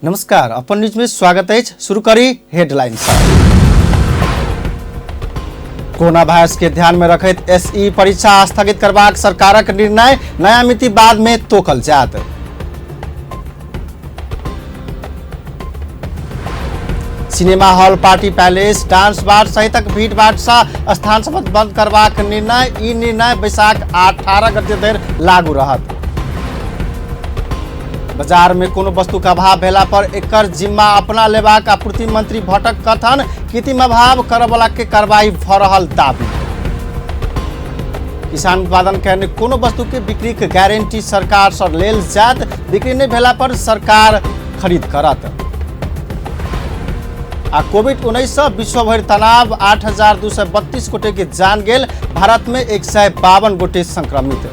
नमस्कार, अपन न्यूज में स्वागत है। शुरू करी हेडलाइन। कोरोना वायरस के ध्यान में रखैत एसई परीक्षा स्थगित करबाक सरकारक निर्णय, नया मिति बाद में तोकल जात। Cinema hall, party palace, dance bar सहितक भीड़ भाड़ सँ स्थान सभक बंद करबाक निर्णय। ई निर्णय बैसाख 18 गते धरि लागू रहत। बाजार में कोनो वस्तु का अभाव भेला पर एकर जिम्मा अपना लेबाक आपूर्ति मंत्री भट्टक कथन। कृत्रिम अभाव करबला के कार्रवाई भ रहल दाबी। किसान उत्पादन करने कोनो वस्तु के बिक्री के गारंटी सरकार सँ लेल जात। बिक्री नहीं भेला पर सरकार खरीद करत। आ कोविड-19 सँ विश्व भरि तनाव, 8,232 गोटे के जान गेल। भारत में 152 गोटे संक्रमित।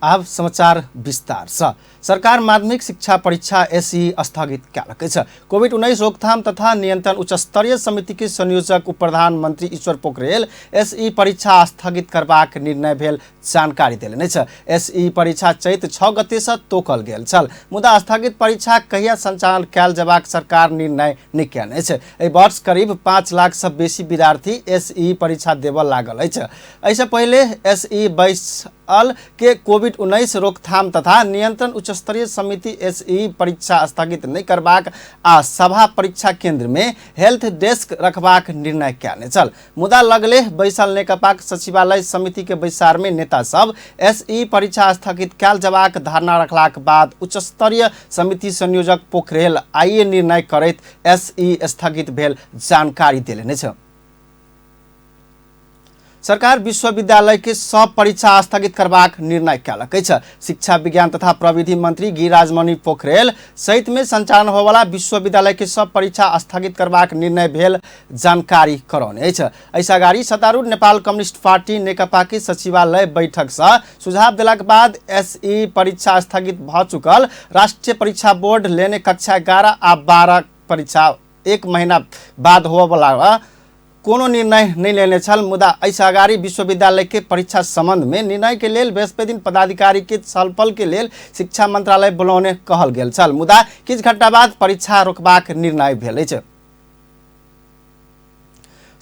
अब समाचार विस्तार से। सरकार माध्यमिक शिक्षा परीक्षा एसई स्थगित कयलक अछि। कोविड-19 रोकथाम तथा नियंत्रण उच्च स्तरीय समिति के संयोजक उप प्रधानमंत्री ईश्वर पोखरेल एसई परीक्षा स्थगित करबाक निर्णय भेल जानकारी देलनि अछि। एसई परीक्षा चैत 6 गते से तोकल गेल छल, मुदा स्थगित परीक्षा कहिया संचालन कयल जेबाक सरकार निर्णय नहि कयने अछि। एहि वर्ष करीब 5 लाख से बेसी विद्यार्थी एसई परीक्षा देबऽ लागल अछि। एहिसँ पहिले एसई 22 के कोविड-19 रोकथाम तथा नियंत्रण उच्च स्तरीय समिति एसई परीक्षा स्थगित नहीं करबाक आ सभा परीक्षा केंद्र में हेल्थ डेस्क रखबाक निर्णय कयने छल, मुदा लगले बैसल नेकपाक सचिवालय समिति के बैसार में नेता सब एसई परीक्षा स्थगित कयल जेबाक धारणा रखलाक बाद उच्च स्तरीय समिति संयोजक पोखरेल आइए निर्णय करैत एसई स्थगित भेल जानकारी देलनि अछि। सरकार विश्वविद्यालय के सब परीक्षा स्थगित करबाक निर्णय कयलक अछि। शिक्षा विज्ञान तथा प्रविधि मंत्री गिरिराजमणि पोखरेल सहित में संचालन होवला विश्वविद्यालय के सब परीक्षा स्थगित करबाक निर्णय भेल जानकारी करौने अछि। ऐसा गाड़ी सत्तारूढ़ नेपाल कम्युनिस्ट पार्टी नेकपा के सचिवालय बैठक से सुझाव देलाक बाद एसई परीक्षा स्थगित भ चुकल राष्ट्रीय परीक्षा बोर्ड लेने कक्षा 11 आ 12 परीक्षा 1 महीना बाद होवला कोनो निर्णय नहीं लेने छल, मुदा ऐसा अगाड़ी विश्वविद्यालय के परीक्षा संबंध में निर्णय के लेल बृहस्पति दिन पदाधिकारी के छलफल के लेल शिक्षा मंत्रालय बुलाउने कहल गेल छल, मुदा किछु घंटा बाद परीक्षा रोकबाक निर्णय भेल अछि।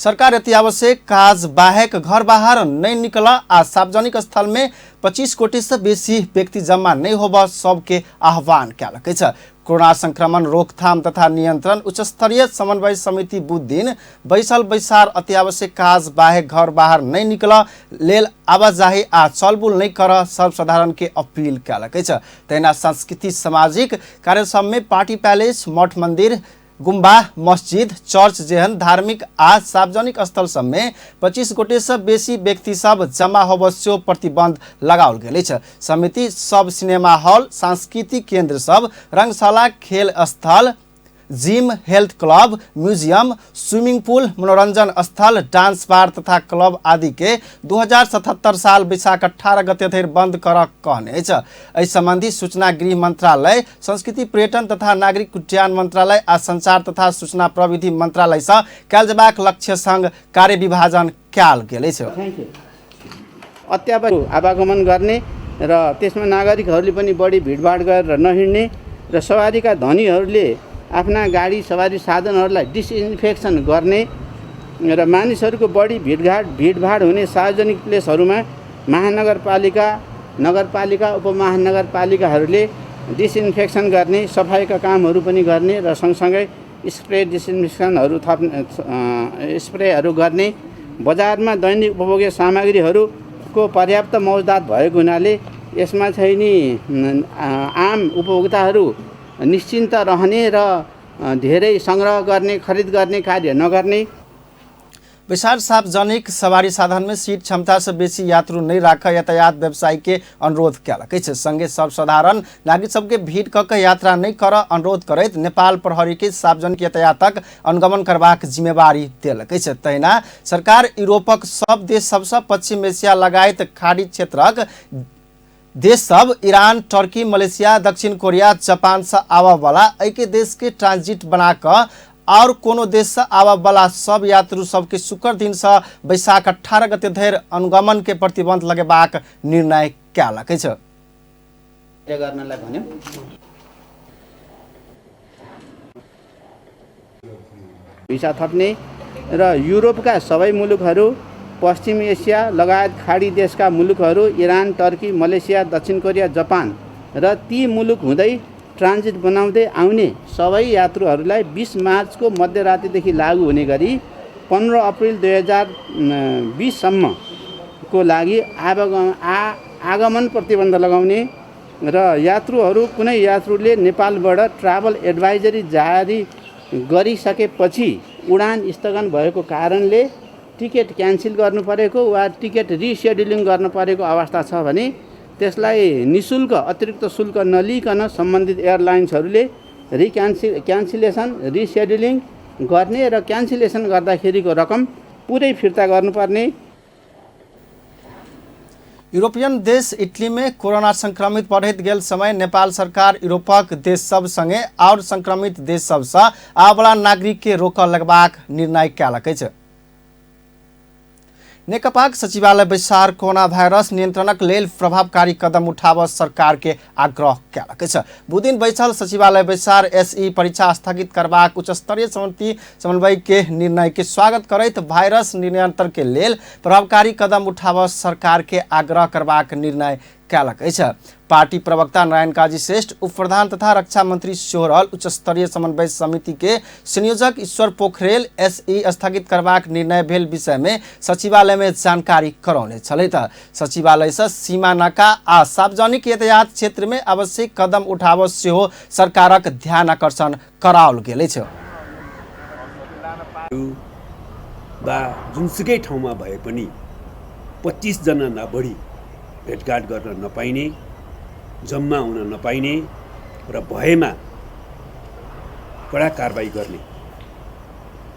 सरकार अति आवश्यक काज बाहेक घर बाहर नहीं निकला आ सार्वजनिक स्थल में 25 कोटी से बेसी व्यक्ति जमा नहीं होबा सबके आह्वान कयलक अछि। कोरोना संक्रमण रोकथाम तथा नियंत्रण उच्च स्तरीय समन्वय समिति बुध दिन बैसल बैसार अति आवश्यक काज बाहेक घर बाहर नहीं निकला लेल आवाजाही आ चलबुल नहीं कर सर्वसाधारण के अपील कयलक अछि। तहिना सांस्कृतिक सामाजिक कार्य सब में पार्टी पैलेस, मठ मंदिर, गुम्बा, मस्जिद, चर्च जेहन धार्मिक आ सार्वजनिक स्थल सब में 25 गोटे से बेसी व्यक्ति सब जमा होबस्यो प्रतिबंध लगाओल गेल अछि। समिति सब सिनेमा हॉल, सांस्कृतिक केंद्र सब, रंगशाला, खेल स्थल, gym, health club, museum, swimming pool, मनोरंजन स्थल, डांस बार तथा क्लब आदि के 2077 साल बैसाख 18 गते धरि बंद कर कहने अछि। एहि संबंधी सूचना गृह मंत्रालय, संस्कृति पर्यटन तथा नागरिक उड्डयन मंत्रालय आ संचार तथा सूचना प्रविधि मंत्रालय सँ कयल जेबाक लक्ष्य संग कार्य विभाजन कयल गेल अछि। अत्यावश्यक आवागमन गर्ने र त्यसमा नागरिकहरूले पनि बढी भिडभाड गरेर नहिँड्ने र सवारीका धनीहरूले आफ्ना गाडी सवारी साधनहरूलाई डिसइन्फेक्सन गर्ने र मानिसहरूको बढी भिडभाड हुने सार्वजनिक प्लेसहरूमा महानगरपालिका, नगरपालिका, उपमहानगरपालिकाहरूले डिसइन्फेक्सन गर्ने, सफाइका कामहरू पनि गर्ने र सँगसँगै स्प्रे डिसइन्फेक्सनहरू स्प्रेहरू गर्ने, बजारमा दैनिक उपभोग्य सामग्रीहरूको पर्याप्त मौजदात भएको हुनाले यसमा चाहिँ नि आम उपभोक्ताहरू निश्चिन्त रहने र धेरै संग्रह गर्ने, खरिद गर्ने कार्य नगर्ने। विशाल सार्वजनिक सवारी साधन में सीट क्षमता से बेसी यात्रु नहीं राख यातायात व्यवसायी के अनुरोध कयलक अछि। संगे सर्वसाधारण नागरिक सबके भीड़ कऽ यात्रा नहीं कर अनुरोध करैत नेपाल प्रहरी के सार्वजनिक यातायातक अनुगमन करबाक जिम्मेवारी देलक अछि। तहिना सरकार यूरोपक सब देश सबसँ पश्चिम एशिया लगायत खाड़ी क्षेत्रक देश सब ईरान, टर्की, मलेशिया, दक्षिण कोरिया, जापान से आवा वाला एक देश के ट्रांजिट बना कर और कोनो देश से आवा वाला सब यात्रु सबके शुक्र दिन से बैसाख 18 गते धरि अनुगमन के प्रतिबंध लगेबाक निर्णय कयलक अछि। भिसा थप्ने र युरोपका सबै मुलुकहरू, पश्चिम एसिया लगायत खाडी देशका मुलुकहरू, इरान, टर्की, मलेसिया, दक्षिण कोरिया, जापान र ती मुलुक हुँदै ट्रान्जिट बनाउँदै आउने सबै यात्रुहरूलाई 20 मार्चको मध्यरातिदेखि लागू हुने गरी 15 अप्रिल 2020सम्मको लागि आगमन प्रतिबन्ध लगाउने र यात्रुहरू कुनै यात्रुले नेपालबाट ट्राभल एडभाइजरी जारी गरिसकेपछि उडान स्थगन भएको कारणले टिकट क्यान्सल गर्नु परेको वा टिकट रिसेड्युलिङ गर्नु परेको अवस्था छ भने त्यसलाई निशुल्क अतिरिक्त शुल्क नलिकन सम्बन्धित एयरलाइन्सहरूले क्यान्सलेसन रिसेड्युलिङ गर्ने र क्यान्सलेसन गर्दाखेरिको रकम पुरै फिर्ता गर्नुपर्ने। यूरोपियन देश इटली में कोरोना संक्रमित बढ़त गेल समय नेपाल सरकार यूरोपक देश सब संगे और संक्रमित देश सब सँ आबला नागरिक के रोक लगबाक निर्णय कयलक अछि। नेकपाक सचिवालय बैसार कोरोना भाइरस नियन्त्रणक लेल प्रभावकारी कदम उठाब सरकार के आग्रह कयलक अछि। बुधदिन बैसल सचिवालय बैसार एसई परीक्षा स्थगित करबाक उच्च स्तरीय समिति समन्वय के निर्णय के स्वागत करैत भाइरस नियंत्रण के लेल प्रभावकारी कदम उठाब सरकार के आग्रह करबाक निर्णय कयलक अछि। पार्टी प्रवक्ता नारायण काजी श्रेष्ठ, उप प्रधान तथा रक्षा मंत्री सोहरल उच्च स्तरीय समन्वय समिति के संयोजक ईश्वर पोखरेल एसई स्थगित करबाक निर्णय भेल विषय में सचिवालय में जानकारी करौने छलैथ। सचिवालय से सीमा नाका आ सार्वजनिक यातायात क्षेत्र में आवश्यक कदम उठाब सेहो सरकारक ध्यान आकर्षण कराओल गेल अछि। जुनसुकै ठाउँमा भए पनि 25 जना नबढी भेटघाट गर्न नपाइने, जम्मा हुन नपाइने र भएमा कडा कारबाही गर्ने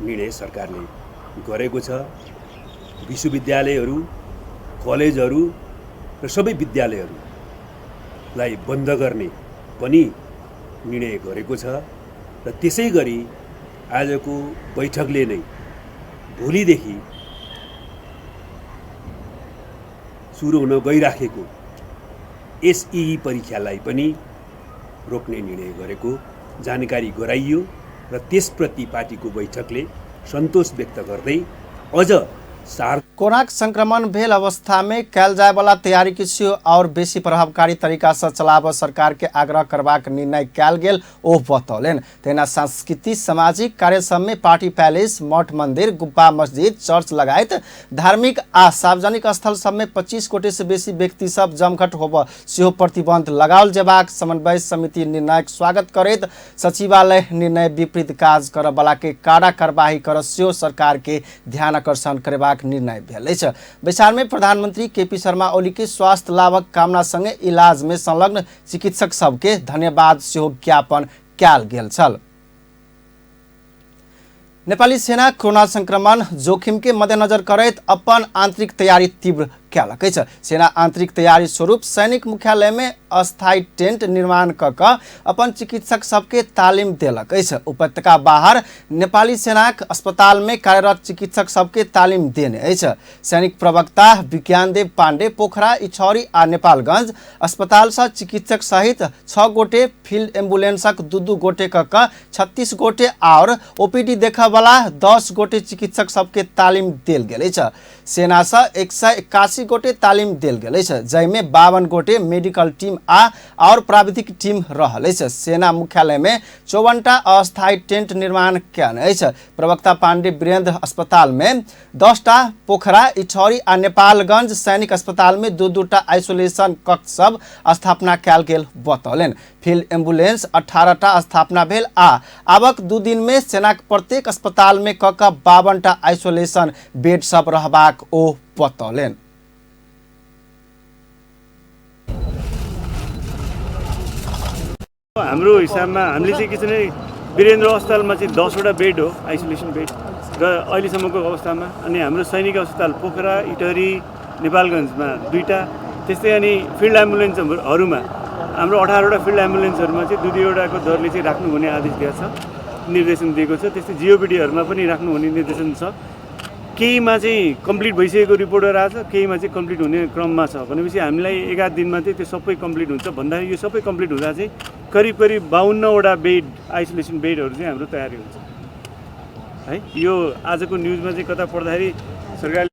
निर्णय सरकारले गरेको छ। विश्वविद्यालयहरू, कलेजहरू र सबै विद्यालयहरूलाई बन्द गर्ने पनि निर्णय गरेको छ र त्यसै गरी आजको बैठकले नै भोलिदेखि सुरु हुन गइराखेको एसई परीक्षालाई पनि रोक्ने निर्णय गरेको जानकारी गराइयो र त्यसप्रति पार्टीको बैठकले सन्तोष व्यक्त गर्दै अझ कोरोना संक्रमण भेल अवस्था में कयल जाय वाला तैयारी के और बेसी प्रभावकारी तरीका से चलाब सरकार के आग्रह करबाक निर्णय कयल गेल ओ बतौलन। तेना सांस्कृतिक सामाजिक कार्य सब में पार्टी पैलेस, मठ मंदिर, गुब्बा मस्जिद, चर्च लगायत धार्मिक आ सार्वजनिक स्थल सब में 25 कोटी से बेसी व्यक्ति सब जमघट होब सेहो प्रतिबंध लगाओल जेबाक समन्वय समिति निर्णय स्वागत करैत सचिवालय निर्णय विपरीत काज करब वाला के काड़ा कार्यवाही कर सेहो सरकार के ध्यान आकर्षण करबाक निर्णय भेल अछि। बैसार में प्रधानमंत्री केपी शर्मा ओली के स्वास्थ्य लाभक कामना संगे इलाज में संलग्न चिकित्सक सबके धन्यवाद सेहो ज्ञापन कयल गेल छल। नेपाली सेना कोरोना संक्रमण जोखिम के मद्देनजर करैत अपन आंतरिक तैयारी तीव्र कयलक अछि। सेना आंतरिक तैयारी स्वरूप सैनिक मुख्यालय में अस्थायी टेंट निर्माण कऽ अपन चिकित्सक सबके तालीम देलक अछि। उपत्यका बाहर नेपाली सेनाक अस्पताल में कार्यरत चिकित्सक सबके तालीम देने अछि। सैनिक प्रवक्ता विज्ञानदेव पांडे पोखरा, इछौरी आ नेपालगंज अस्पताल से चिकित्सक सहित 6 गोटे, फील्ड एम्बुलेंसक 2-2 गोटे कऽ 36 गोटे और ओपीडी देखा वाला 10 गोटे चिकित्सक सबके तालीम देल गेल अछि। सेना से 181 गोटे तालीम देल गेल अछि, जाहिमे 52 गोटे मेडिकल टीम और प्राविधिक टीम रहल अछि। सेना मुख्यालय में 54टा अस्थायी टेंट निर्माण कयल अछि। प्रवक्ता पांडे वीरेंद्र अस्पताल में 10टा, पोखरा, इछौरी आ नेपालगंज सैनिक अस्पताल में 2-2टा आइसोलेशन कक्ष सब स्थापना कयल गेल बतौलन। फील्ड एम्बुलेंस 18टा स्थापना भेल आ आबक 2 दिन में सेनाक प्रत्येक अस्पताल में 52टा आइसोलेशन बेड सब रहबाक ओ बतौलन। हाम्रो हिसाबमा हामीले चाहिँ के चाहिँ वीरेन्द्र अस्पतालमा चाहिँ 10वटा बेड हो, आइसोलेसन बेड र अहिलेसम्मको अवस्थामा। अनि हाम्रो सैनिक अस्पताल पोखरा, इटहरी, नेपालगञ्जमा 2टा, त्यस्तै अनि फिल्ड एम्बुलेन्सहरूमा हाम्रो 18वटा फिल्ड एम्बुलेन्सहरूमा चाहिँ 2-2वटाको दरले चाहिँ राख्नु हुने आदेश दिएको छ, निर्देशन दिएको छ। त्यस्तै जिओपीडीहरूमा पनि राख्नु हुने निर्देशन छ। केहीमा चाहिँ कम्प्लिट भइसकेको रिपोर्टहरू आएको छ, केहीमा चाहिँ कम्प्लिट हुने क्रममा छ। भनेपछि हामीलाई 1-8 दिनमा चाहिँ त्यो सबै कम्प्लिट हुन्छ भन्दाखेरि यो सबै कम्प्लिट हुँदा चाहिँ करिब 52वटा बेड, आइसोलेसन बेडहरू चाहिँ हाम्रो तयारी हुन्छ। है। यो आजको न्युजमा चाहिँ कता पढ्दाखेरि सरकारले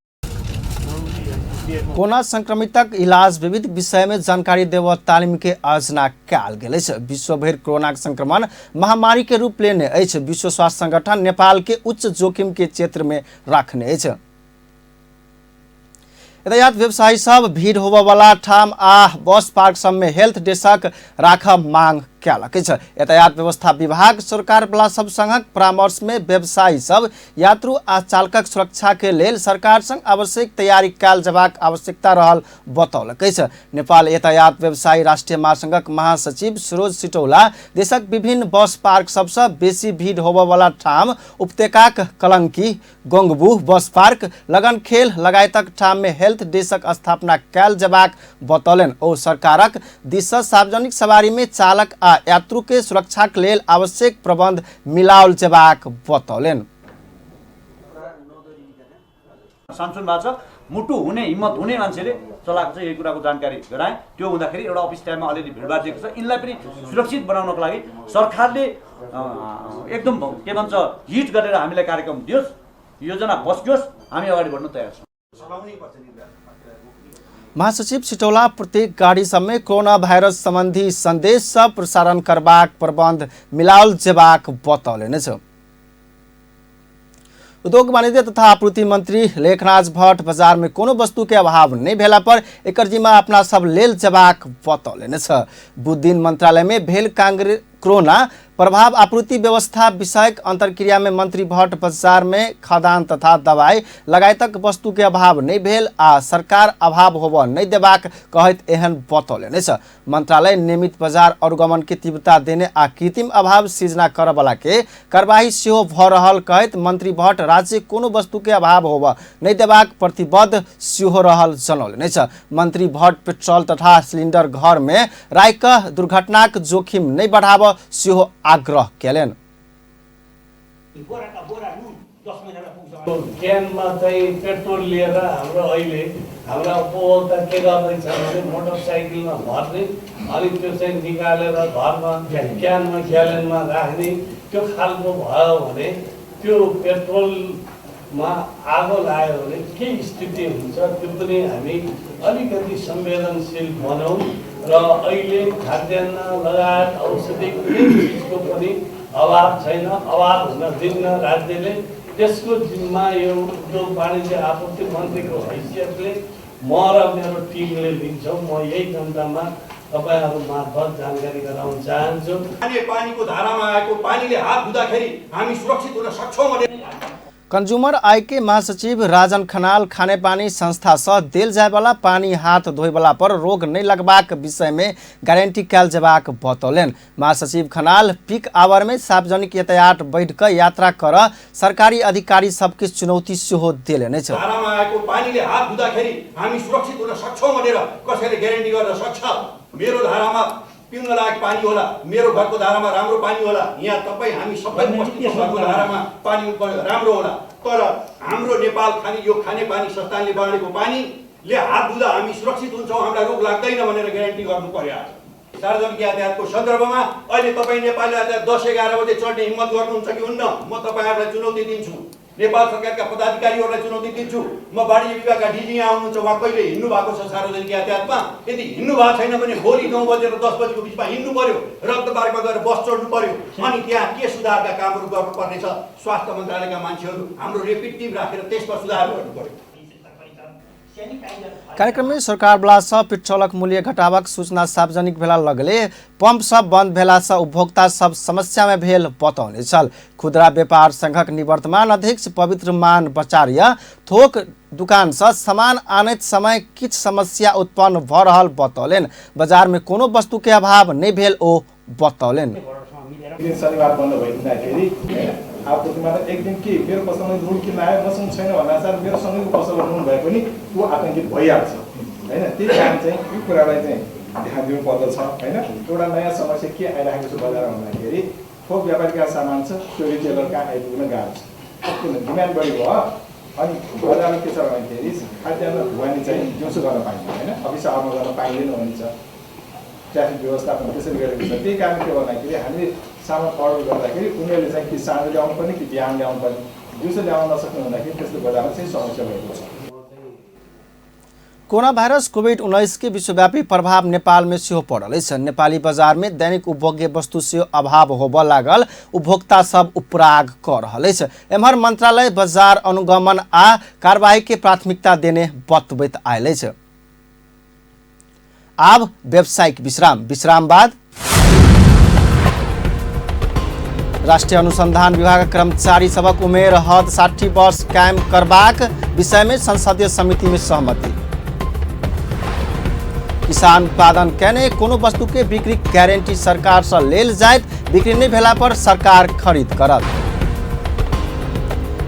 कोरोना संक्रमितक इलाज विविध विषय में जानकारी देव तालीम के आयोजना कयल गेल अछि। विश्वभर कोरोना संक्रमण महामारी के रूप लेने अछि। विश्व स्वास्थ्य संगठन नेपाल के उच्च जोखिम के क्षेत्र में रखने अछि। यातायात व्यवसायी सब भीड़ होबय वाला ठाम आ बस पार्क सब में हेल्थ डेस्क राखब मांग कयलक अछि। यातायात व्यवस्था विभाग सरकार वाला सब संघक परामर्श में व्यवसायी सब यात्रु आ चालकक सुरक्षा के लेल सरकार संग आवश्यक तैयारी कयल जबाक आवश्यकता रहल बतौलक अछि। नेपाल यातायात व्यवसायी राष्ट्रीय महासंघक महासचिव सरोज सिटौला देशक विभिन्न बस पार्क सबसँ बेसी भीड़ होबय वाला ठाम उपत्यकाक कलंकी, गोंगबू बस पार्क, लगनखेल लगायतक ठाम में हेल्थ डेस्क स्थापना कयल जबाक बतौलनि। ओ सरकारक दिस सार्वजनिक सवारी में चालक आ यात्रु के सुरक्षा के लेल आवश्यक प्रबंध मिलाओल जबाक बतौलनि। सामसुन भएको छ, मुटु हुने हिम्मत हुने मान्छेले चलाएको चाहिँ यही कुराको जानकारी गराए। त्यो हुँदाखेरि एउटा अफिस टाइममा अलिअलि भिडभाड दिएको छ। यिनलाई पनि सुरक्षित बनाउनको लागि सरकारले एकदम के भन्छ हिट गरेर हामीलाई कार्यक्रम दियोस्, योजना बस्योस्, हामी अगाडि बढ्न तयार छौँ। महासचिव सिटौला प्रत्येक गाड़ी सब में कोरोना वायरस संबंधी संदेश सब प्रसारण करबाक प्रबंध मिलाओल जेबाक बतौलनि अछि। उद्योग वाणिज्य तथा आपूर्ति मंत्री लेखराज भट्ट बाजार में कोनो वस्तु के अभाव नहीं भेला पर एकर जिम्मा अपना सब लेल जेबाक बतौलनि अछि। बुध दिन मंत्रालय में भेल कोरोना प्रभाव आपूर्ति व्यवस्था विषयक अंतरक्रिया में मंत्री भट्ट बाजार में खाद्यान्न तथा दवाई लगायतक वस्तु के अभाव नहीं भेल आ सरकार अभाव होबय नहीं देबाक कहैत एहन बतौलनि अछि। मंत्रालय नियमित बाजार अनुगमन के तीव्रता देने आ कृत्रिम अभाव सृजना करय वाला के कार्यवाही सेहो भ रहल कहैत मंत्री भट्ट राज्य कोनो वस्तु के अभाव होबय नहीं देबाक प्रतिबद्ध सेहो रहल जनौलनि अछि। मंत्री भट्ट पेट्रोल तथा सिलिंडर घर में राखि कऽ दुर्घटनाक जोखिम नहीं बढ़ाबय सेहो आग्रह केलनि। क्यानमा चाहिँ पेट्रोल लिएर हाम्रा उपभोक्ता के गर्दैछ भने मोटरसाइकलमा भर्ने, अनि त्यो चाहिँ निकालेर घरमा क्यानमा ग्यालेनमा राख्ने, त्यो खालको भयो भने त्यो पेट्रोलमा आगो लाग्यो भने के स्थिति हुन्छ त्यो पनि हामी अलिकति संवेदनशील बनौँ। र अहिले खाद्यान्न लगायत औषधि कुनै चिजको पनि अभाव छैन, अभाव हुन दिन्न राज्यले। त्यसको जिम्मा यो उद्योग वाणिज्य आपूर्ति मन्त्रीको हैसियतले म र मेरो टिमले लिन्छौँ। म यही जनतामा तपाईहरु मार्फत जानकारी गराउन चाहन्छु। पानीको धारामा आएको पानीले हात धुँदाखेरि हामी सुरक्षित हुन सक्छौँ भने कंज्यूमर आय के महासचिव राजन खनाल खाने पानी संस्था से देल जाय वाला पानी हाथ धोय वाला पर रोग नहीं लगबाक विषय में गारंटी कयल जेबाक बतौलनि। महासचिव खनाल पीक आवर में सार्वजनिक यातायात बैठ कर यात्रा कर सरकारी अधिकारी सबके चुनौती सेहो देलनि छ। धारामा आएको पानीले हात धुँदाखेरि हामी सुरक्षित हुन सक्छौँ भनेर कसैले ग्यारेन्टी गर्न सक्छ? मेरो धारामा पिउन लायक पानी होला, मेरो घरको धारामा राम्रो पानी होला, यहाँ तपाईँ हामी सबै बस्तीको घरको धारामा पानी राम्रो होला। तर हाम्रो नेपाल खाने पानी संस्थानले बाँडेको पानीले हात धुँदा हामी सुरक्षित हुन्छौँ, हामीलाई रोग लाग्दैन भनेर ग्यारेन्टी गर्नु पर्यो। सार्वजनिक यातायातको सन्दर्भमा अहिले तपाईँ नेपाल यातायात 10-11 बजे चढ्ने हिम्मत गर्नुहुन्छ कि हुन्न? म तपाईँहरूलाई चुनौती दिन्छु, नेपाल सरकारका पदाधिकारीहरूलाई चुनौती दिन्छु। म वाणिज्य विभागका डिजी यहाँ आउनुहुन्छ, उहाँ कहिले हिँड्नु भएको छ सार्वजनिक यातायातमा? यदि हिँड्नु भएको छैन भने भोलि 9 बजे र 10 बजेको बिचमा हिँड्नु पर्यो, रक्तबारमा गएर बस चढ्नु पर्यो, अनि त्यहाँ के सुधारका कामहरू गर्नुपर्ने छ स्वास्थ्य मन्त्रालयका मान्छेहरू हाम्रो रेपिड टिम राखेर त्यसमा सुधार गर्नु पर्यो। कार्यक्रम में सरकार वाला सब पेट्रोलक मूल्य घटावक सूचना सार्वजनिक भेला लगले पंप सब बंद भेला से उपभोक्ता सब समस्या में भेल बतौने छल। खुदरा व्यापार संघक निवर्तमान अध्यक्ष पवित्र मान बचारिया थोक दुकान से सामान आनैत समय किछ समस्या उत्पन्न भ रहल बतौलनि। बाजार में कोनो वस्तु के अभाव नहीं भेल ओ बतौलनि। शनिबार बन्द भइदिँदाखेरि आपूर्तिमा एक दिन के मेरो पसलमा नुन किन्न आयो, मसँग छैन भन्दा मेरो सँगैको पसलमा नुन भए पनि त्यो आतंकित भइहाल्छ हैन। त्यही कारण चाहिँ यो कुरालाई चाहिँ ध्यान दिनु पर्दछ हैन। एउटा नयाँ समस्या के आइरहेको छ बजारमा भन्दाखेरि थोक व्यापारीका सामान छ, त्यो रिटेलरका आइपुग्न गाह्रो छ, किन डिमान्ड बढी भयो। अनि बजारमा के छ भन्दाखेरि खाद्यान्न ढुवानी चाहिँ दिउँसो गर्न पाइन्छ हैन, अफिस आवरमा गर्न पाइँदैन भनिन्छ। ट्राफिक व्यवस्थापन त्यसरी गरेको छ। त्यही कारण के भन्दाखेरि हामीले सामान अर्डर गर्दाखेरि उनीहरूले चाहिँ कि साँझ ल्याउनु पर्ने कि बिहान ल्याउनु पर्ने दिउँसो ल्याउन नसक्नु हुँदाखेरि त्यसले गर्दा चाहिँ समस्या भएको छ। कोरोना भाइरस कोभिड-19 के विश्वव्यापी प्रभाव नेपाल में सेहो पड़ल अछि। नेपाली बाजार में दैनिक उपभोग्य वस्तु से अभाव होबऽ लागल, उपभोक्ता सब उपराग कर रहल अछि। एम्हर मंत्रालय बाजार अनुगमन आ कार्यवाही के प्राथमिकता देने बतबैत आयल अछि। आब व्यावसायिक विश्राम बाद राष्ट्रीय अनुसंधान विभाग कर्मचारी सबक उमेर हद 60 वर्ष कायम करबाक विषय में संसदीय समिति में सहमति। किसान उत्पादन कैने कोनो वस्तु के बिक्री गारंटी सरकार से लेल जायत, बिक्री नहीं भेला पर सरकार खरीद करत।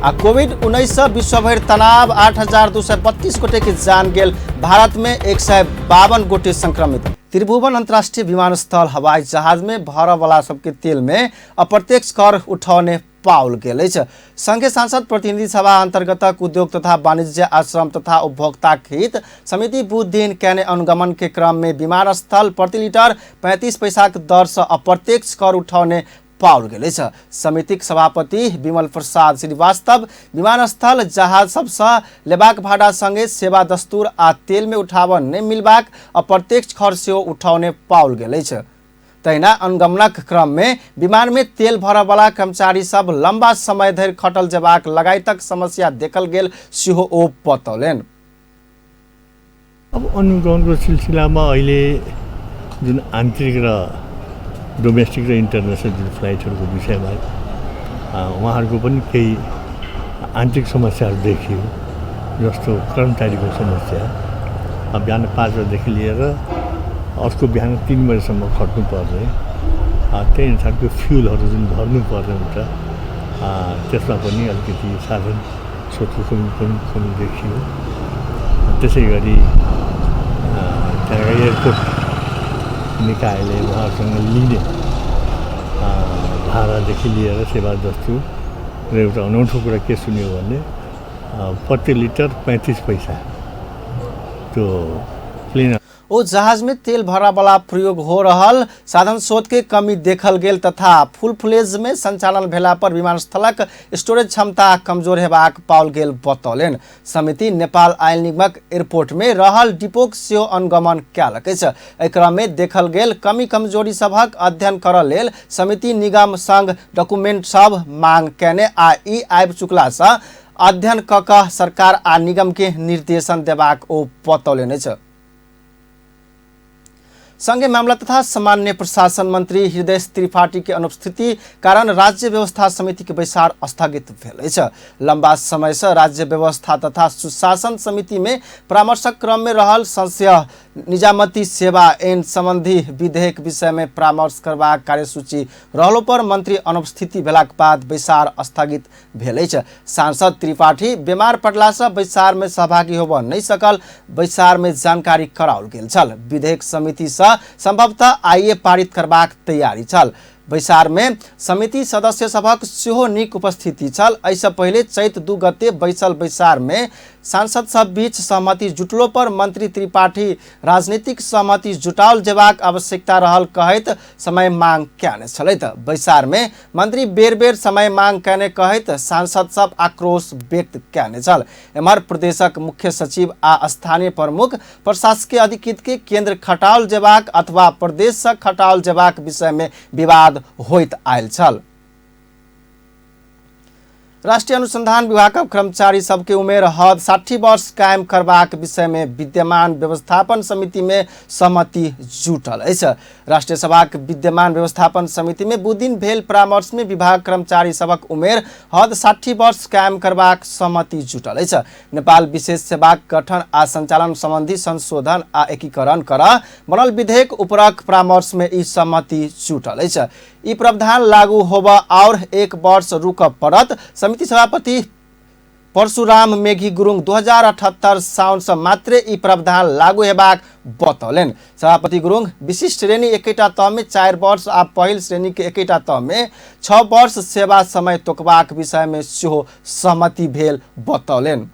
आ कोविड-19 से विश्वभर तनाव 8,232 गोटे के जान गेल, भारत में 152 गोटे संक्रमित। त्रिभुवन अंतर्राष्ट्रीय विमानस्थल हवाई जहाज में भरऽ वाला सबके तेल में अप्रत्यक्ष कर उठौने पाओल गेल अछि। संघीय सांसद प्रतिनिधि सभा अंतर्गत उद्योग तथा वाणिज्य, आश्रम तथा उपभोक्ता हित समिति बुध दिन कैने अनुगमन के क्रम में विमानस्थल प्रति लीटर 35 पैसा के दर से अप्रत्यक्ष कर उठौने पाओल गेल अछि। समितिक सभापति विमल प्रसाद श्रीवास्तव विमानस्थल जहाज सबसँ लेबाक भाड़ा संगे सेवा दस्तूर आ तेल में उठाव नहीं मिलबाक अप्रत्यक्ष खर्च सेहो उठौने पाओल गेल अछि। तहिना अनुगमनक क्रम में विमान में तेल भरऽ वाला कर्मचारी सब लंबा समय धरि खटल जेबाक लगायतक समस्या देखल गेल सेहो ओ बतौलनि। अब अनुगमनको सिलसिलामा अहिले जुन आन्तरिक र डोमेस्टिक र इन्टरनेसनल जुन फ्लाइटहरूको विषयमा उहाँहरूको पनि केही आन्तरिक समस्याहरू देखियो, जस्तो कर्मचारीको समस्या। बिहान 5 बजेदेखि लिएर अर्को बिहान 3 बजेसम्म खट्नु पर्ने, त्यही अनुसारको फ्युलहरू जुन भर्नु पर्ने हुन्छ, त्यसमा पनि अलिकति साधन स्रोतको कमी देखियो। त्यसै गरी त्यहाँका एयरपोर्ट निकायले उहाँहरूसँग लिने भाडादेखि लिएर सेवा दस्तुर र एउटा अनौठो कुरा के सुन्यो भने प्रति लिटर 35 पैसा त्यो प्लेन ओ जहाज में तेल भरा वाला प्रयोग हो रहल साधन स्रोत के कमी देखल गेल तथा फुल फुलेज में संचालन भेला पर विमानस्थलक स्टोरेज क्षमता कमजोर हेबाक पाओल गेल बतौलनि। समिति नेपाल आयल निगमक एयरपोर्ट में रहल डिपोक सेहो अनुगमन कयलक अछि। एहि क्रम में देखल गेल कमी कमजोरी सबक अध्ययन करऽ लेल समिति निगम संग डॉक्यूमेंट सब मांग केने आ ई आबि चुकला से अध्ययन कऽ कऽ सरकार आ निगम के निर्देशन देबाक ओ बतौलनि अछि। संघीय मामला तथा सामान्य प्रशासन मंत्री हृदय त्रिपाठी के अनुपस्थिति कारण राज्य व्यवस्था समिति के बैसार स्थगित भेल अछि। लंबा समय से राज्य व्यवस्था तथा सुशासन समिति में परामर्शक क्रम में रहल संशय निजामती सेवा एन संबंधी विधेयक विषय में परामर्श करबाक कार्यसूची रहलो पर मंत्री अनुपस्थिति भेलाक बाद बैसार स्थगित भेल अछि। सांसद त्रिपाठी बीमार पड़ला से बैसार में सहभागी होबऽ नहीं सकल, बैसार में जानकारी कराओल गेल छल। विधेयक समिति से संभवतः आइए पारित करबाक तैयारी छल। बैसार में समिति सदस्य सभक सेहो नीक उपस्थिति छल। ऐसे पहले चैत 2 गते बैसल बैसार में सांसद सब बीच सहमति जुटलो पर मंत्री त्रिपाठी राजनीतिक सहमति जुटाओल जेबाक आवश्यकता रहल कहैत समय मांग कयने छलैथ। बैसार में मंत्री बेर बेर समय मांग कयने कहैत सांसद सब आक्रोश व्यक्त कयने छल। एम्हर प्रदेशक मुख्य सचिव आ स्थानीय प्रमुख प्रशासकीय अधिकृत के केंद्र खटाओल जेबाक अथवा प्रदेश से खटाओल जेबाक विषय में विवाद होइत आयल छल। राष्ट्रीय अनुसंधान विभाग कर्मचारी सबके उमेर हद 60 वर्ष कायम करबाक विषय में विद्यमान व्यवस्थापन समिति में सहमति जुटल अछि। राष्ट्रीय सभा विद्यमान व्यवस्थापन समिति में बुध दिन भेल परामर्श में विभाग कर्मचारी सबक उमेर हद 60 वर्ष कायम करबाक सहमति जुटल अछि। नेपाल विशेष सेवा गठन आ संचालन संबंधी संशोधन आ एकीकरण कर बनल विधेयक उपरक परामर्श में ई सहमति जुटल अछि। ई प्रावधान लागू होबऽ और 1 वर्ष रुक पड़त। समिति सभापति परशुराम मेघी गुरुङ 2078 साउन से मात्रै ई प्रावधान लागू हेबाक बतौलनि। सभापति गुरुङ विशिष्ट श्रेणी एकैटा तह में 4 वर्ष आ पहिल श्रेणी के एकैटा तह में 6 वर्ष सेवा समय तोकबाक विषय में सेहो सहमति भेल बतौलनि।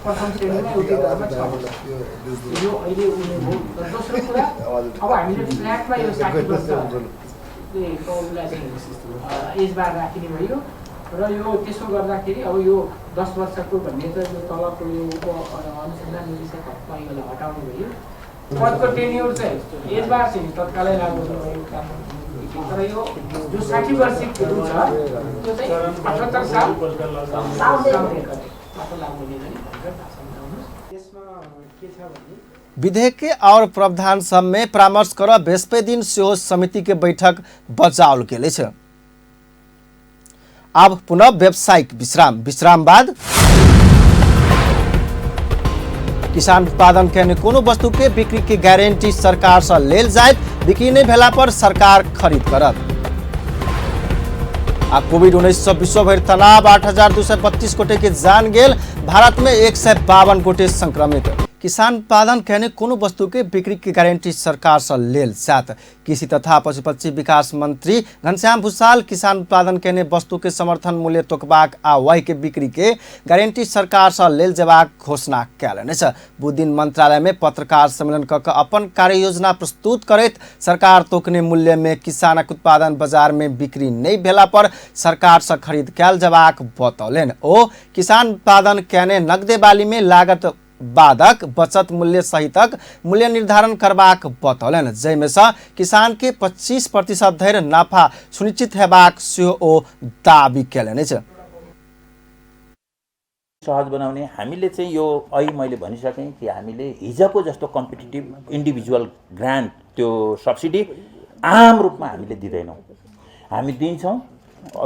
प्रथम श्रेणीमा एउटै दरमा 6 वर्ष यो अहिले उनी हो। दोस्रो कुरा अब हामीले फ्ल्याटमा यो 60 वर्ष कौललाई चाहिँ एज बार राखिने भयो। र यो त्यसो गर्दाखेरि अब यो 10 वर्षको भन्ने त यो तलको यो अनुसन्धान निर्देशक पाइगला हटाउनु भयो। पदको टेन्युर चाहिँ एजबार चाहिँ तत्कालै लागू हुनुभयो काम। तर यो जो 60 वर्षिक छ त्यो चाहिँ 78 साल लागू हुने गरी त्यसमा के छ भने विधेयक के और प्रावधान सब में परामर्श कर बृहस्पति दिन सेहो समिति के बैठक बजाओल गेल छ। अब पुनः व्यावसायिक विश्राम बाद किसान उत्पादन के कोनो वस्तु के बिक्री के गारंटी सरकार से लेल जायत, बिक्री नहीं भेला पर सरकार खरीद करत। आ कोविड-19 से विश्वभर तनाव 8,232 गोटे के जान गेल, भारत में 152 गोटे संक्रमित। किसान उत्पादन कहने कोनो वस्तु के बिक्री की गारंटी सरकार से लेल जात। कृषि तथा पशुपक्षी विकास मंत्री घनश्याम भूषाल किसान उत्पादन कहने वस्तु के समर्थन मूल्य तोकबाक आ वही के बिक्री के गारंटी सरकार से लेल जबाक घोषणा कैलने छ। बुधदिन मंत्रालय में पत्रकार सम्मेलन क अपन कार्य योजना प्रस्तुत करैत सरकार तोकने मूल्य में किसानक उत्पादन बाजार में बिक्री नहीं भेला पर सरकार से खरीद कैल जबाक बतौलन। ओ किसान उत्पादन कहने नगदे बाली में लागत बाधक बचत मूल्य सहितक मूल्य निर्धारण करबाक बतौलन, जैमे से किसान के 25% धरि नाफा सुनिश्चित हेबाक सेहो ओ दाबी कैलने छ। सहज बनाउने हामीले चाहिँ यो अहिले मैले भनिसकेँ कि हामीले हिजोको जस्तो कम्पिटिटिभ इन्डिभिजुअल ग्रान्ट त्यो सब्सिडी आम रूपमा हामीले दिँदैनौँ, हामी दिन्छौँ।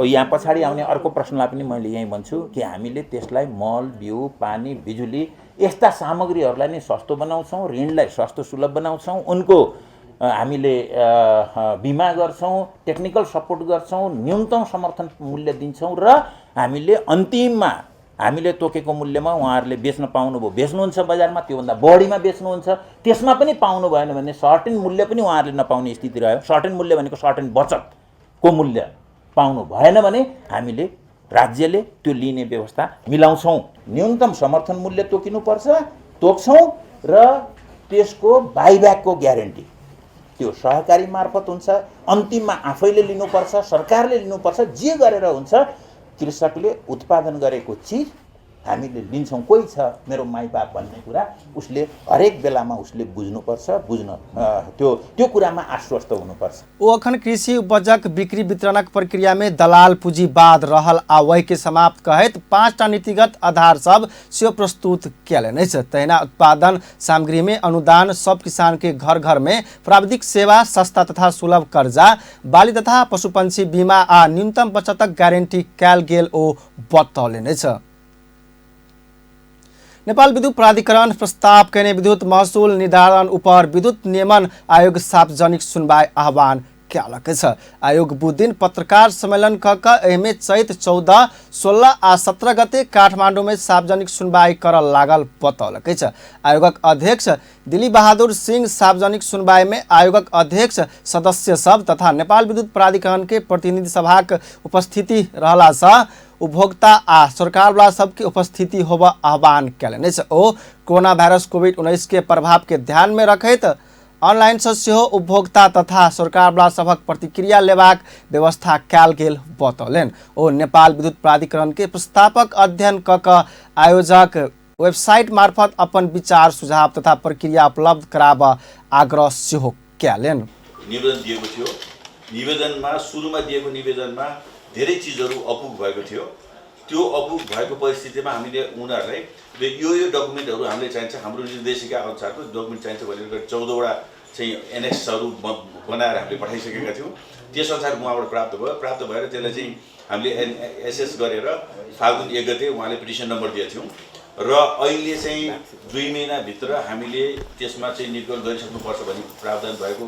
यहाँ पछाडि आउने अर्को प्रश्नलाई पनि मैले यही भन्छु कि हामीले त्यसलाई मल बिउ पानी बिजुली यस्ता सामग्रीहरूलाई नै सस्तो बनाउँछौँ, ऋणलाई सस्तो सुलभ बनाउँछौँ, उनको हामीले बिमा गर्छौँ, टेक्निकल सपोर्ट गर्छौँ, न्यूनतम समर्थन मूल्य दिन्छौँ र हामीले अन्तिममा हामीले तोकेको मूल्यमा उहाँहरूले बेच्न पाउनुभयो, बेच्नुहुन्छ बजारमा, त्योभन्दा बढीमा बेच्नुहुन्छ, त्यसमा पनि पाउनु भएन भने सर्टेन मूल्य पनि उहाँहरूले नपाउने स्थिति रह्यो। सर्टेन मूल्य भनेको सर्टेन बचतको मूल्य पाउनु भएन भने हामीले राज्यले त्यो लिने व्यवस्था मिलाउँछौँ। न्यूनतम समर्थन मूल्य तोक्छौँ र त्यसको बाइब्याकको ग्यारेन्टी त्यो सहकारी मार्फत हुन्छ, अन्तिममा आफैले लिनुपर्छ, सरकारले लिनुपर्छ, जे गरेर हुन्छ कृषकले उत्पादन गरेको चिज हामीले लिन्छौँ। कोही छ मेरो माइबाप भन्ने कुरा उसले हरेक बेलामा उसले बुझ्नुपर्छ, त्यो कुरामा आश्वस्त हुनुपर्छ। ओ अखन कृषि उपजक बिक्री वितरणक प्रक्रिया में दलाल पूंजीवाद रहल आ वही के समाप्त कहैत 5टा नीतिगत आधार सब से प्रस्तुत कैलने छ। तहिना उत्पादन सामग्री में अनुदान, सब किसान के घर घर में प्राविधिक सेवा, सस्ता तथा सुलभ कर्जा, बाली तथा पशुपक्षी बीमा आ न्यूनतम बचतक गारंटी कैल गेल ओ बतौलने छ। नेपाल विद्युत प्राधिकरण प्रस्ताव कैने विद्युत महसुल निर्धारण उपर विद्युत नियमन आयोग सार्वजनिक सुनवाई आह्वान कैलक छ। आयोग बुधदिन पत्रकार सम्मेलन क एहिमे चैत 14, 16 आ 17 गते काठमाडौँ में सार्वजनिक सुनवाई कर लागल बतौलक छ। आयोगक अध्यक्ष दिलीप बहादुर सिंह सार्वजनिक सुनवाई में आयोगक अध्यक्ष, सदस्य सब तथा नेपाल विद्युत प्राधिकरण के प्रतिनिधि सभाक उपस्थिति रहला सा उपभोक्ता आ सरकारवाला सबके उपस्थिति होब आह्वान कैलने छ। ओ कोरोना वायरस कोविड-19 के प्रभाव के ध्यान में रखैत ऑनलाइन से सेहो उपभोक्ता तथा सरकारवाला सबक प्रतिक्रिया लेबाक व्यवस्था कैल गेल बतौलन। ओ नेपाल विद्युत प्राधिकरण के प्रस्तावक अध्ययन क आयोजक वेबसाइट मार्फत अपन विचार सुझाव तथा प्रक्रिया उपलब्ध कराब आग्रह सेहो कैलन। निवेदन दिएको थियो, निवेदनमा सुरुमा दिएको निवेदनमा धेरै चीजहरू अपुग भएको थियो। त्यो अपुग भएको परिस्थितिमा हामीले उनीहरूलाई यो डकुमेन्टहरू हामीले चाहिन्छ, हाम्रो निर्देशिका अनुसारको डकुमेन्ट चाहिन्छ भनेर 14 वटा चाहिँ एनेक्सहरू बनाएर हामीले पठाइसकेका थियौँ। त्यसअनुसार उहाँबाट प्राप्त भएर त्यसलाई चाहिँ हामीले एसएस गरेर फाल्गुन 1 गते उहाँले पिटिसन नम्बर दिएका थियौँ र अहिले चाहिँ 2 महिनाभित्र हामीले त्यसमा चाहिँ निर्गमन गरिसक्नुपर्छ भन्ने प्रावधान भएको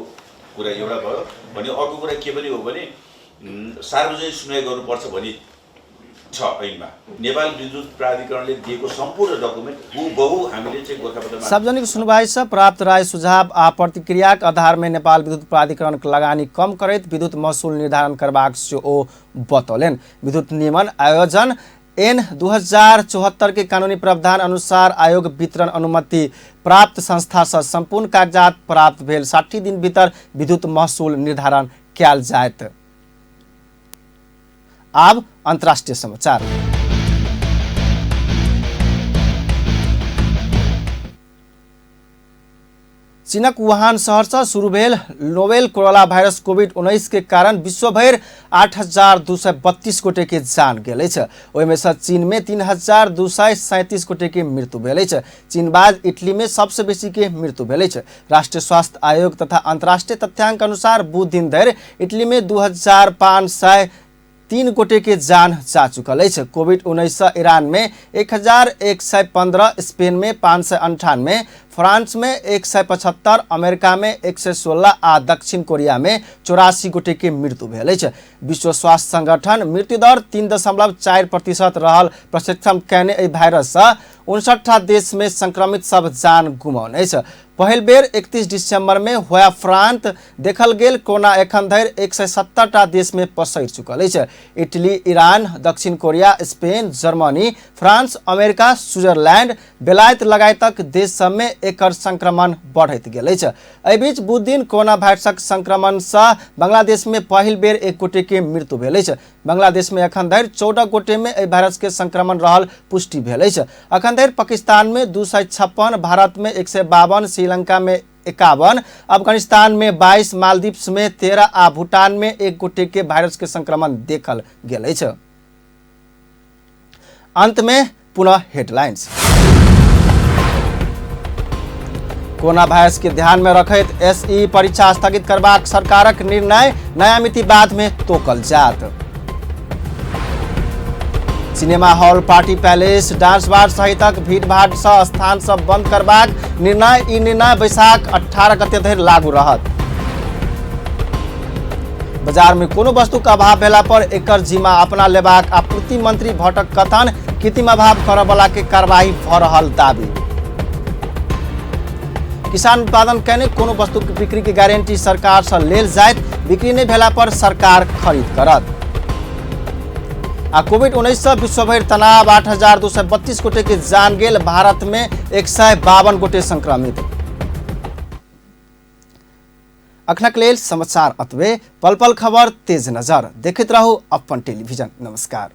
कुरा एउटा भयो भने अर्को कुरा के पनि हो भने सार्वजनिक सुनवाई गर्नुपर्छ भनी छ। ऐनमा नेपाल विद्युत प्राधिकरणले दिएको सम्पूर्ण डकुमेन्ट हुबहु हामीले चाहिँ गोरखापत्रमा सार्वजनिक सुनवाई से प्राप्त राय सुझाव आ प्रतिक्रिया के आधार में नेपाल विद्युत प्राधिकरण के लगानी कम करैत विद्युत महसुल निर्धारण करबाक सेहो बतौलन। विद्युत नियमन आयोजन ऐन 2074 के कानूनी प्रावधान अनुसार आयोग वितरण अनुमति प्राप्त संस्था से संपूर्ण कागजात प्राप्त भेल 60 दिन भीतर विद्युत महसुल निर्धारण कैल जायत। अब अंतर्राष्ट्रीय समाचार। चीनक वुहान शहर से शुरू भेल नोवेल कोरोना भाइरस कोभिड-19 के कारण विश्वभर 8,232 गोटे के जान गेल अछि। ओहिमे से चीन में 3,237 गोटे के मृत्यु भेल अछि। चीन बाद इटली में सबसे बेसी के मृत्यु भेल अछि। राष्ट्रीय स्वास्थ्य आयोग तथा अंतर्राष्ट्रीय तथ्यांक अनुसार बुध दिन धरि इटली में 2,503 गोटे के जान जा चुकल अछि। कोभिड-19 से ईरान में 1,115, स्पेन में 598, फ्रांस में 175, अमेरिका में 116 आ दक्षिण कोरिया में 84 गोटे के मृत्यु भेल अछि। विश्व स्वास्थ्य संगठन मृत्यु दर 3.4% रहल प्रक्षेपण कयने एहि वायरस से 59 देश में संक्रमित सब जान गुमौने अछि। पहिल बेर 31 दिसंबर में हुआ प्रांत देखल गेल कोरोना एखन धरि 170 देश में पसरि चुकल अछि। इटली, ईरान, दक्षिण Korea, Spain, Germany, France, America, Switzerland, बेलायत लगायतक देश सब में एकर संक्रमण बढ़ैत गेल अछि। एहि बीच बुध दिन कोरोना वायरसक संक्रमण से बांग्लादेश में पहिल बेर 1 गोटे के मृत्यु भेल अछि। बांग्लादेश में एखन धरि 14 गोटे में एहि वायरस के संक्रमण रहल पुष्टि भेल अछि। एखन धरि पाकिस्तान में 256, भारत में 152, श्रीलंका में 51, अफगानिस्तान में 22, मालदीव्स में 13 आ भूटान में 1 गोटे के वायरस के संक्रमण देखल गेल अछि। अंत में पुनः हेडलाइंस। कोरोना वायरस के ध्यान में रखैत एसई परीक्षा स्थगित करबाक सरकारक निर्णय, नया मिति बाद में तोकल जात। Cinema hall, party palace, dance bar सहितक भीड़भाड़ से स्थान सब बंद करबाक निर्णय, ई निर्णय बैसाख 18 गते धरि लागू रहत। बाजार में कोनो वस्तु का अभाव भेला पर एकर जिम्मा अपना लेबाक आपूर्ति मंत्री भट्टक कथन, कृत्रिम अभाव करय वाला के कार्रवाई भ रहल दाबी। किसान उत्पादन कयने कोनो वस्तु के बिक्री के गारंटी सरकार से लेल जायत, बिक्री नहीं भेला पर सरकार खरीद करत। आ कोविड-19 से विश्वभर तनाव, 8,232 गोटे के जान गेल, भारत में 152 गोटे संक्रमित। अखनक लेल समाचार अतबे। पल पल खबर, तेज नजर देखैत रहू अपन टेलीविजन। नमस्कार।